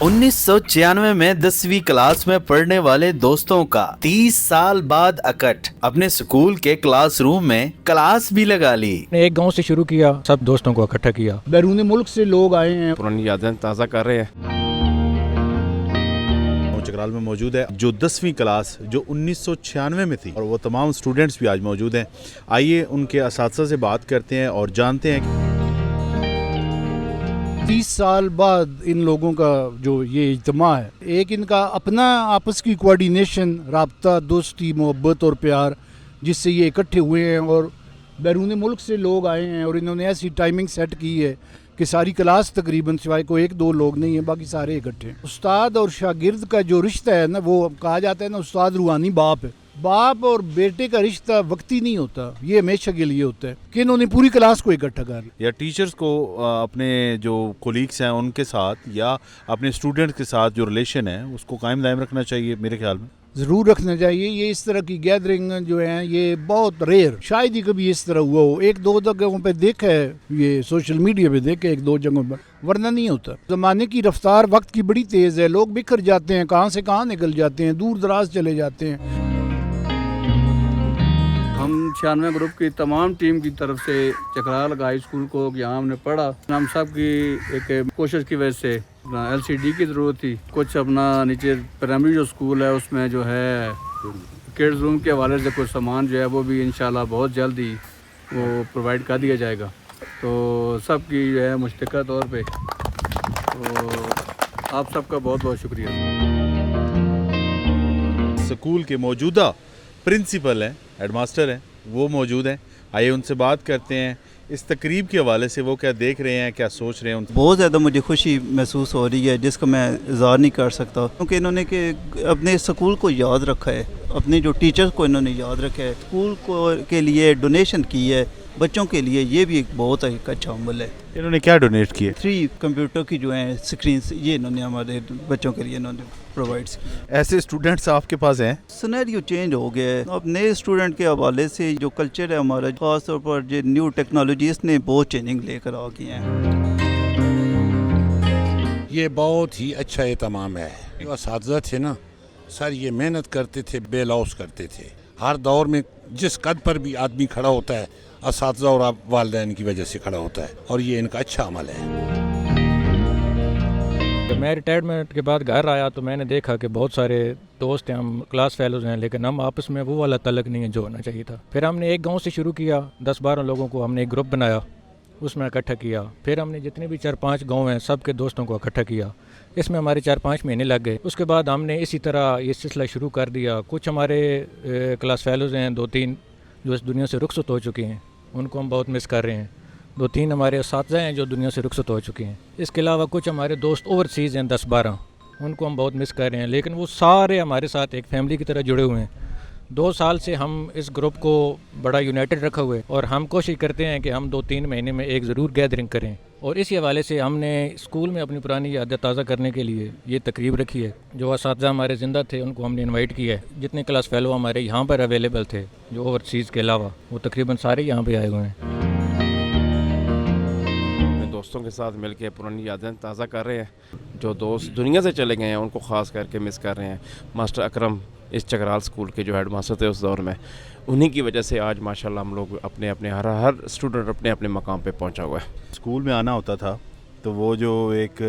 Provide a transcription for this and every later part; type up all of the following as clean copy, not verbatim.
1996 में 10वीं क्लास में पढ़ने वाले दोस्तों का 30 साल बाद इकट्ठ अपने स्कूल के क्लास रूम में क्लास भी लगा ली। एक गांव से शुरू किया, सब दोस्तों को इकट्ठा किया। बैरून मुल्क से लोग आए हैं, पुरानी यादें ताज़ा कर रहे हैं। चकराल में मौजूद है जो 10वीं क्लास जो 1996 में थी, और वो तमाम स्टूडेंट्स भी आज मौजूद हैं। आइए उनके असातिज़ा से बात करते हैं और जानते हैं 30 साल बाद इन लोगों का जो ये इज्तिमा है, एक इनका अपना आपस की कोऑर्डिनेशन, राब्ता, दोस्ती, मोहब्बत और प्यार, जिससे ये इकट्ठे हुए हैं। और बैरून मुल्क से लोग आए हैं और इन्होंने ऐसी टाइमिंग सेट की है कि सारी क्लास तकरीबन सिवाय कोई एक दो लोग नहीं है, बाकी सारे इकट्ठे हैं। उस्ताद और शागिर्द का जो रिश्ता है ना, वो कहा जाता है ना, उस्ताद रूहानी बाप है। बाप और बेटे का रिश्ता वक्ती नहीं होता, ये हमेशा के लिए होता है कि इन्होंने पूरी क्लास को इकट्ठा कर लिया। या टीचर्स को अपने जो कोलीग्स हैं उनके साथ या अपने स्टूडेंट्स के साथ जो रिलेशन है उसको कायम दायम रखना चाहिए मेरे ख्याल में। ज़रूर रखना चाहिए। ये इस तरह की गैदरिंग जो है ये बहुत रेयर, शायद ही कभी इस तरह हुआ हो। एक दो जगहों पे देखा है, ये सोशल मीडिया पे देखा है एक दो जगहों पर, वरना नहीं होता। ज़माने की रफ्तार वक्त की बड़ी तेज़ है, लोग बिखर जाते हैं, कहाँ से कहाँ निकल जाते हैं, दूर दराज चले जाते हैं। हम 96 ग्रुप की तमाम टीम की तरफ से चकराल हाई स्कूल को यहाँ हमने पढ़ा। हम सब की एक कोशिश की वजह से LCD की ज़रूरत थी। कुछ अपना नीचे प्राइमरी जो स्कूल है उसमें जो है किड्स रूम के हवाले से कुछ सामान जो है वो भी इंशाल्लाह बहुत जल्दी वो प्रोवाइड कर दिया जाएगा। तो सब की जो है मुश्तरका तौर पे तो आप सबका बहुत बहुत शुक्रिया। स्कूल के मौजूदा प्रिंसिपल हैं, हेडमास्टर हैं, वो मौजूद हैं। आइए उनसे बात करते हैं इस तकरीब के हवाले से, वो क्या देख रहे हैं, क्या सोच रहे हैं। बहुत ज़्यादा मुझे खुशी महसूस हो रही है जिसको मैं इज़हार नहीं कर सकता, क्योंकि इन्होंने के अपने स्कूल को याद रखा है, अपने जो टीचर्स को इन्होंने याद रखा है, स्कूल को के लिए डोनेशन की है बच्चों के लिए। ये भी एक बहुत एक अच्छा अमल है। इन्होंने क्या डोनेट किए? 3 कंप्यूटर की जो हैं स्क्रीन, ये इन्होंने हमारे बच्चों के लिए इन्होंने प्रोवाइड्स की। ऐसे स्टूडेंट्स आपके पास हैं? सिनेरियो चेंज हो गया है। अब नए स्टूडेंट के हवाले से जो कल्चर है हमारा, खास तौर पर जो न्यू टेक्नोलॉजीज ने बहुत चेंजिंग लेकर आ गई हैं। ये बहुत ही अच्छा एहतमाम है। जो असातिज़ा थे ना सर, ये मेहनत करते थे, बेलौस करते थे। हर दौर में जिस कद पर भी आदमी खड़ा होता है, असातिज़ा और वालिदैन की वजह से खड़ा होता है, और ये इनका अच्छा अमल है। जब मैं रिटायरमेंट के बाद घर आया तो मैंने देखा कि बहुत सारे दोस्त हैं, हम क्लास फेलोज़ हैं, लेकिन हम आपस में वो वाला तलक नहीं है जो होना चाहिए था। फिर हमने एक गांव से शुरू किया, 10-12 लोगों को हमने एक ग्रुप बनाया, उसमें इकट्ठा किया। फिर हमने जितने भी 4-5 गांव हैं सब के दोस्तों को इकट्ठा किया। इसमें हमारे 4-5 महीने लग गए। उसके बाद हमने इसी तरह ये सिलसिला शुरू कर दिया। कुछ हमारे क्लास फेलोज़ हैं 2-3 जो इस दुनिया से रुखसत हो चुके हैं, उनको हम बहुत मिस कर रहे हैं। 2-3 हमारे असातिज़ा हैं जो दुनिया से रुखसत हो चुके हैं। इसके अलावा कुछ हमारे दोस्त ओवरसीज़ हैं 10-12, उनको हम बहुत मिस कर रहे हैं, लेकिन वो सारे हमारे साथ एक फैमिली की तरह जुड़े हुए हैं। 2 साल से हम इस ग्रुप को बड़ा यूनाइटेड रखा हुआ है और हम कोशिश करते हैं कि हम 2-3 महीने में एक ज़रूर गैदरिंग करें। और इसी हवाले से हमने स्कूल में अपनी पुरानी यादें ताज़ा करने के लिए ये तकरीब रखी है। जो असातिज़ा हमारे ज़िंदा थे उनको हमने इनवाइट किया है। जितने क्लास फेलो हमारे यहाँ पर अवेलेबल थे जो ओवरसीज़ के अलावा, वो तकरीबन सारे यहाँ पे आए हुए हैं। दोस्तों के साथ मिलकर पुरानी यादें ताज़ा कर रहे हैं। जो दोस्त दुनिया से चले गए हैं उनको ख़ास करके मिस कर रहे हैं। मास्टर अकरम इस चकराल स्कूल के जो हेडमास्टर थे उस दौर में, उन्हीं की वजह से आज माशाल्लाह हम लोग अपने अपने हर स्टूडेंट अपने अपने मकाम पे पहुंचा हुआ है। स्कूल में आना होता था तो वो जो एक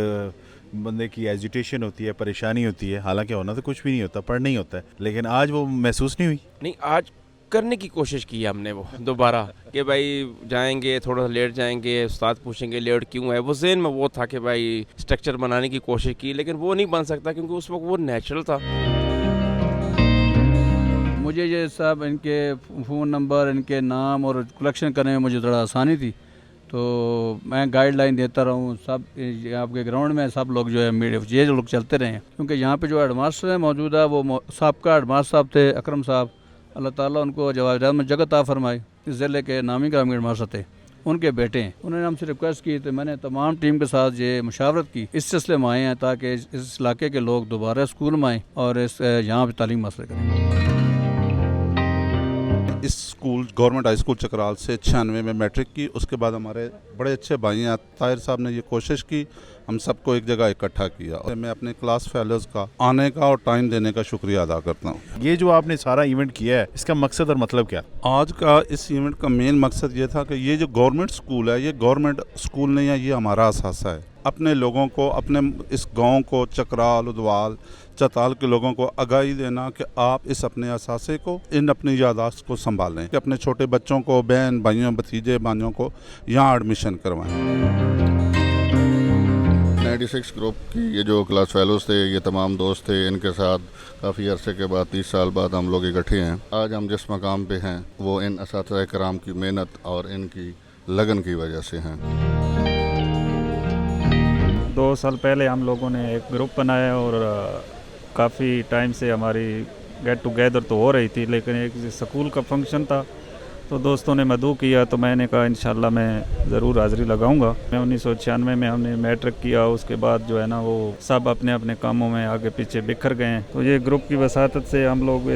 बंदे की एजिटेशन होती है, परेशानी होती है, हालांकि होना तो कुछ भी नहीं होता, पढ़ना ही होता है, लेकिन आज वो महसूस नहीं हुई। नहीं, आज करने की कोशिश की है हमने वो दोबारा कि भाई जाएंगे, थोड़ा लेट जाएंगे, उस्ताद पूछेंगे लेट क्यों है। वो ज़हन में वो था कि भाई स्ट्रक्चर बनाने की कोशिश की, लेकिन वो नहीं बन सकता क्योंकि उस वक्त वो नेचुरल था। मुझे ये सब इनके फ़ोन नंबर, इनके नाम और कलेक्शन करने में मुझे थोड़ा आसानी थी, तो मैं गाइडलाइन देता रहा हूँ। सब आपके ग्राउंड में सब लोग जो है मीडिया ये लोग चलते रहे हैं, क्योंकि यहाँ पे जो हेडमास्टर है मौजूदा वो सबका हेडमास्टर साहब थे अकरम साहब, अल्लाह ताला उनको जवाब में जगत आ फरमाए। इस ज़िले के नामी ग्रामीण हेडमास्टर थे, उनके बेटे हैं। उन्होंने हमसे रिक्वेस्ट की तो मैंने तमाम टीम के साथ ये मुशावरत की, इस सिलसिले में आए हैं ताकि इस इलाके के लोग दोबारा स्कूल में आएँ और इस यहाँ पर तालीम हासिल करें। इस स्कूल गवर्नमेंट हाई स्कूल चकराल से 96 में मैट्रिक की। उसके बाद हमारे बड़े अच्छे भाई हैं ताहिर साहब ने ये कोशिश की, हम सबको एक जगह इकट्ठा किया। और मैं अपने क्लास फेलोज़ का आने का और टाइम देने का शुक्रिया अदा करता हूँ। ये जो आपने सारा इवेंट किया है, इसका मकसद और मतलब क्या? आज का इस इवेंट का मेन मकसद ये था कि ये जो गवर्नमेंट स्कूल है, ये गवर्नमेंट स्कूल नहीं है, ये हमारा असासा है। अपने लोगों को, अपने इस गांव को, चकराल, उदवाल, चताल के लोगों को आगाही देना कि आप इस अपने असासे को, इन अपनी यादाश्त को संभालें, कि अपने छोटे बच्चों को, बहन भाइयों, भतीजे भाइयों को यहाँ एडमिशन करवाएं। 96 ग्रुप की ये जो क्लास फेलोज़ थे, ये तमाम दोस्त थे, इनके साथ काफ़ी अरसे के बाद 30 साल बाद हम लोग इकट्ठे हैं। आज हम जिस मकाम पे हैं वो इन असातिज़ा कराम की मेहनत और इनकी लगन की वजह से हैं। 2 साल पहले हम लोगों ने एक ग्रुप बनाया और काफ़ी टाइम से हमारी गेट टुगेदर तो हो रही थी, लेकिन एक स्कूल का फंक्शन था तो दोस्तों ने मदऊ किया, तो मैंने कहा इंशाल्लाह मैं ज़रूर हाज़िरी लगाऊंगा। मैं 1996 में हमने मैट्रिक किया, उसके बाद जो है ना वो सब अपने अपने कामों में आगे पीछे बिखर गए हैं। तो ये ग्रुप की वसातत से हम लोग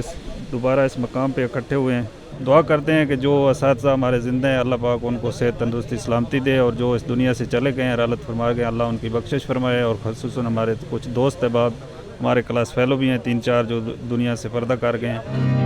दोबारा इस मकाम पे इकट्ठे हुए हैं। दुआ करते हैं कि जो असातिज़ा हमारे ज़िंदा हैं, अल्लाह पाक उनको सेहत तंदुरुस्ती सलामती दे, और जो इस दुनिया से चले गए हैं, रहमत फरमा गए, अल्लाह उनकी बख्शिश फरमाए। और ख़ुसूसन हमारे कुछ दोस्त अहबाब, हमारे क्लास फेलो भी हैं 3-4 जो दुनिया से पर्दा कर गए हैं।